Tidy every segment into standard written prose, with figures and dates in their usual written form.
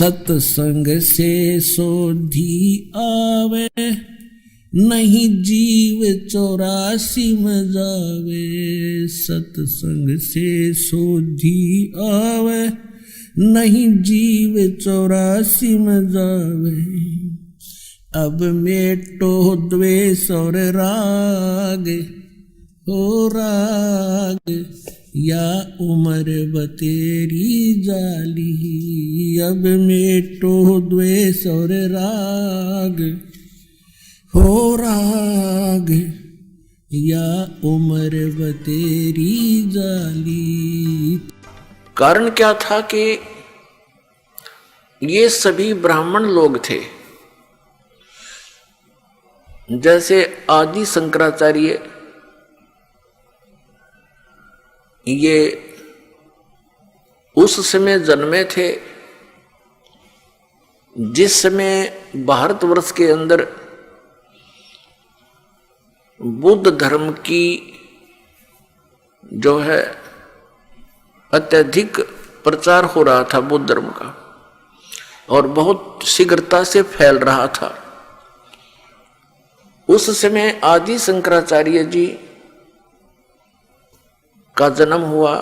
सत्संग से सोधी आवे, नहीं जीव 84 में जावे। सत्संग से सोधी आवे, नहीं जीव 84 में जावे। अब मेटो द्वेष और राग, हो राग या उम्र बतेरी जाली। अब मेटो द्वेष और राग, हो राग या उम्र बतेरी जाली। कारण क्या था कि ये सभी ब्राह्मण लोग थे। जैसे आदि शंकराचार्य, ये उस समय जन्मे थे जिस समय भारतवर्ष के अंदर बुद्ध धर्म की जो है अत्यधिक प्रचार हो रहा था बुद्ध धर्म का, और बहुत शीघ्रता से फैल रहा था। उस समय आदि शंकराचार्य जी का जन्म हुआ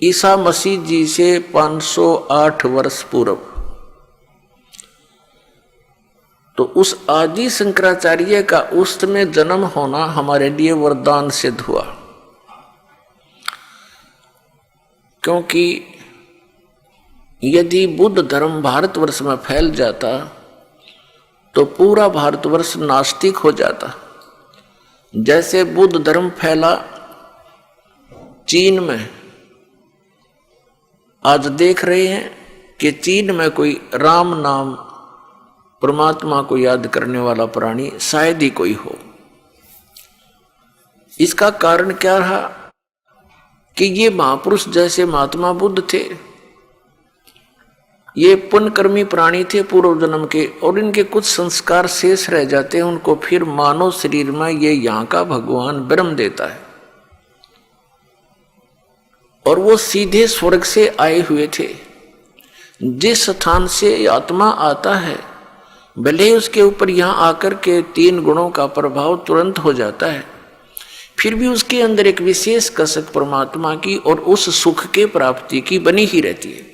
ईसा मसीह जी से 508 वर्ष पूर्व। तो उस आदि शंकराचार्य का उस समय जन्म होना हमारे लिए वरदान सिद्ध हुआ, क्योंकि यदि बुद्ध धर्म भारतवर्ष में फैल जाता तो पूरा भारतवर्ष नास्तिक हो जाता। जैसे बुद्ध धर्म फैला चीन में, आज देख रहे हैं कि चीन में कोई राम नाम परमात्मा को याद करने वाला प्राणी शायद ही कोई हो। इसका कारण क्या रहा कि ये महापुरुष जैसे महात्मा बुद्ध थे, ये पुण्यकर्मी प्राणी थे पूर्व जन्म के, और इनके कुछ संस्कार शेष रह जाते हैं, उनको फिर मानव शरीर में ये यहाँ का भगवान ब्रह्म देता है, और वो सीधे स्वर्ग से आए हुए थे। जिस स्थान से आत्मा आता है, भले ही उसके ऊपर यहाँ आकर के 3 गुणों का प्रभाव तुरंत हो जाता है, फिर भी उसके अंदर एक विशेष कसक परमात्मा की और उस सुख के प्राप्ति की बनी ही रहती है।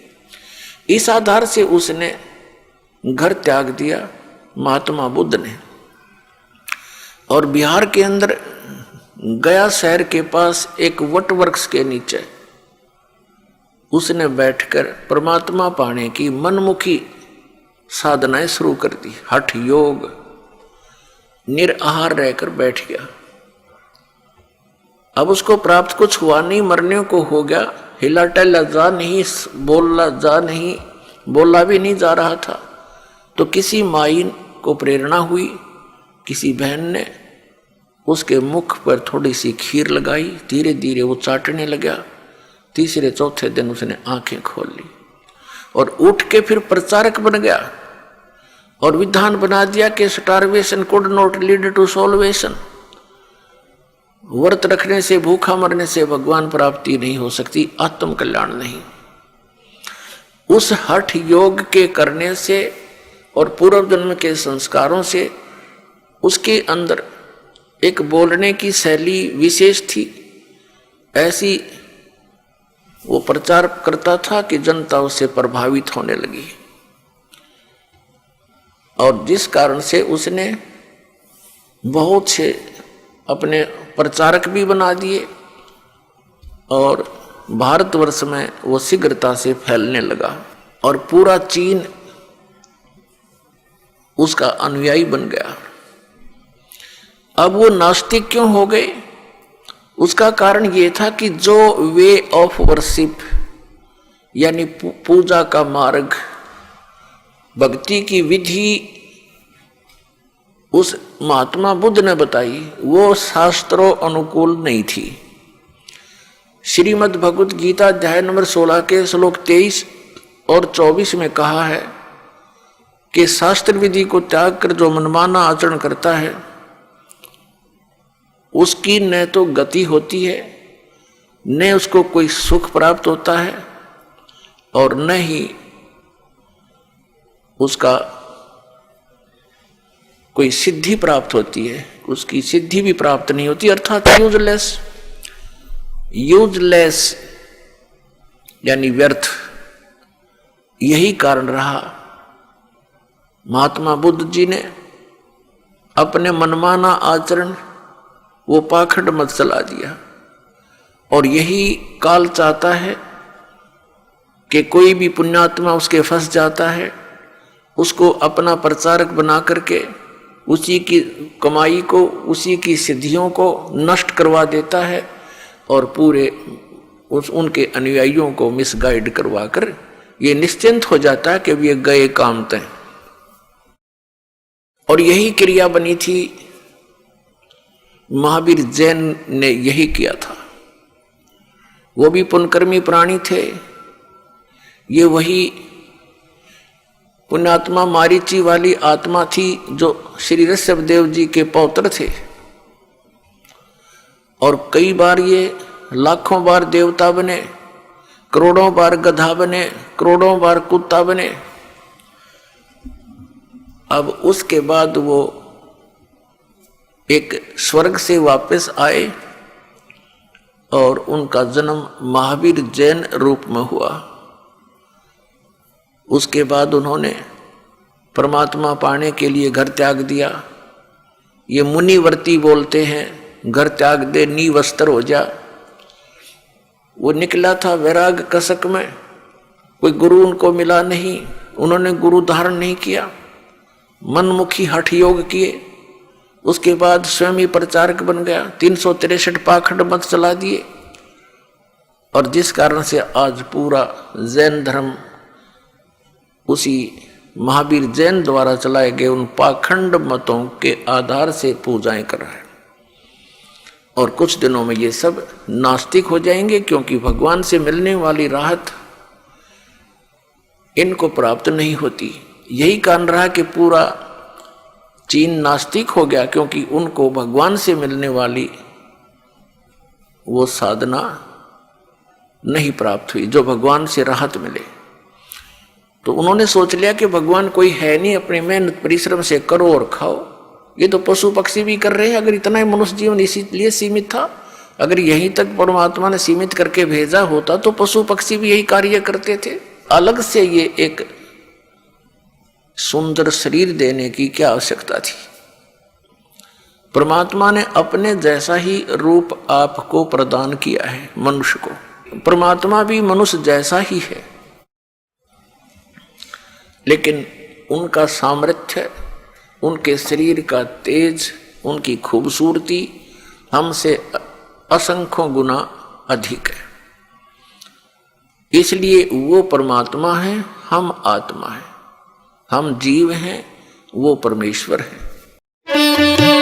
इस आधार से उसने घर त्याग दिया महात्मा बुद्ध ने, और बिहार के अंदर गया शहर के पास एक वट वृक्ष के नीचे उसने बैठकर परमात्मा पाने की मनमुखी साधनाएं शुरू कर दी। हठ योग, निराहार रहकर बैठ गया। अब उसको प्राप्त कुछ हुआ नहीं, मरने को हो गया, हिला टहला जा नहीं, बोला भी नहीं जा रहा था। तो किसी माई को प्रेरणा हुई, किसी बहन ने उसके मुख पर थोड़ी सी खीर लगाई, धीरे धीरे वो चाटने लगा। तीसरे चौथे दिन उसने आंखें खोल ली और उठ के फिर प्रचारक बन गया, और विधान बना दिया कि starvation could not lead to salvation. व्रत रखने से, भूखा मरने से भगवान प्राप्ति नहीं हो सकती, आत्म कल्याण नहीं। उस हठ योग के करने से और पूर्व जन्म के संस्कारों से उसके अंदर एक बोलने की शैली विशेष थी। ऐसी वो प्रचार करता था कि जनता उससे प्रभावित होने लगी, और जिस कारण से उसने बहुत से अपने प्रचारक भी बना दिए, और भारतवर्ष में वो शीघ्रता से फैलने लगा, और पूरा चीन उसका अनुयायी बन गया। अब वो नास्तिक क्यों हो गए? उसका कारण ये था कि जो वे ऑफ वर्शिप यानी पूजा का मार्ग, भक्ति की विधि उस महात्मा बुद्ध ने बताई, वो शास्त्रों अनुकूल नहीं थी। श्रीमद् भगवत गीता अध्याय नंबर 16 के श्लोक 23 और 24 में कहा है कि शास्त्र विधि को त्याग कर जो मनमाना आचरण करता है उसकी न तो गति होती है, न उसको कोई सुख प्राप्त होता है, और न ही उसका कोई सिद्धि प्राप्त होती है, उसकी सिद्धि भी प्राप्त नहीं होती, अर्थात यूजलेस। यूजलेस यानी व्यर्थ। यही कारण रहा महात्मा बुद्ध जी ने अपने मनमाना आचरण वो पाखंड मत चला दिया। और यही काल चाहता है कि कोई भी पुण्यात्मा उसके फंस जाता है, उसको अपना प्रचारक बना करके उसी की कमाई को, उसी की सिद्धियों को नष्ट करवा देता है और पूरे उनके अनुयायियों को मिसगाइड करवा कर ये निश्चिंत हो जाता है कि वे गए काम तय। और यही क्रिया बनी थी, महावीर जैन ने यही किया था। वो भी पुण्यकर्मी प्राणी थे। ये वही पुण्यात्मा मारीची वाली आत्मा थी जो श्री ऋषभदेव जी के पौत्र थे। और कई बार ये लाखों बार देवता बने, करोड़ों बार गधा बने, करोड़ों बार कुत्ता बने। अब उसके बाद वो एक स्वर्ग से वापस आए और उनका जन्म महावीर जैन रूप में हुआ। उसके बाद उन्होंने परमात्मा पाने के लिए घर त्याग दिया। ये मुनिवर्ती बोलते हैं, घर त्याग दे नी वस्त्र हो जा। वो निकला था वैराग कसक में, कोई गुरु उनको मिला नहीं, उन्होंने गुरु धारण नहीं किया, मनमुखी हठ योग किए। उसके बाद स्वयं ही प्रचारक बन गया, 363 पाखंड मत चला दिए। और जिस कारण से आज पूरा जैन धर्म उसी महावीर जैन द्वारा चलाए गए उन पाखंड मतों के आधार से पूजाएं कर रहा है। और कुछ दिनों में ये सब नास्तिक हो जाएंगे, क्योंकि भगवान से मिलने वाली राहत इनको प्राप्त नहीं होती। यही कारण रहा कि पूरा चीन नास्तिक हो गया, क्योंकि उनको भगवान से मिलने वाली वो साधना नहीं प्राप्त हुई जो भगवान से राहत मिले। तो उन्होंने सोच लिया कि भगवान कोई है नहीं, अपनी मेहनत परिश्रम से करो और खाओ। ये तो पशु पक्षी भी कर रहे हैं। अगर इतना ही मनुष्य जीवन इसीलिए सीमित था, अगर यहीं तक परमात्मा ने सीमित करके भेजा होता तो पशु पक्षी भी यही कार्य करते थे। अलग से ये एक सुंदर शरीर देने की क्या आवश्यकता थी। परमात्मा ने अपने जैसा ही रूप आपको प्रदान किया है मनुष्य को। परमात्मा भी मनुष्य जैसा ही है, लेकिन उनका सामर्थ्य, उनके शरीर का तेज, उनकी खूबसूरती हमसे असंख्यों गुना अधिक है। इसलिए वो परमात्मा है, हम आत्मा है, हम जीव हैं, वो परमेश्वर है।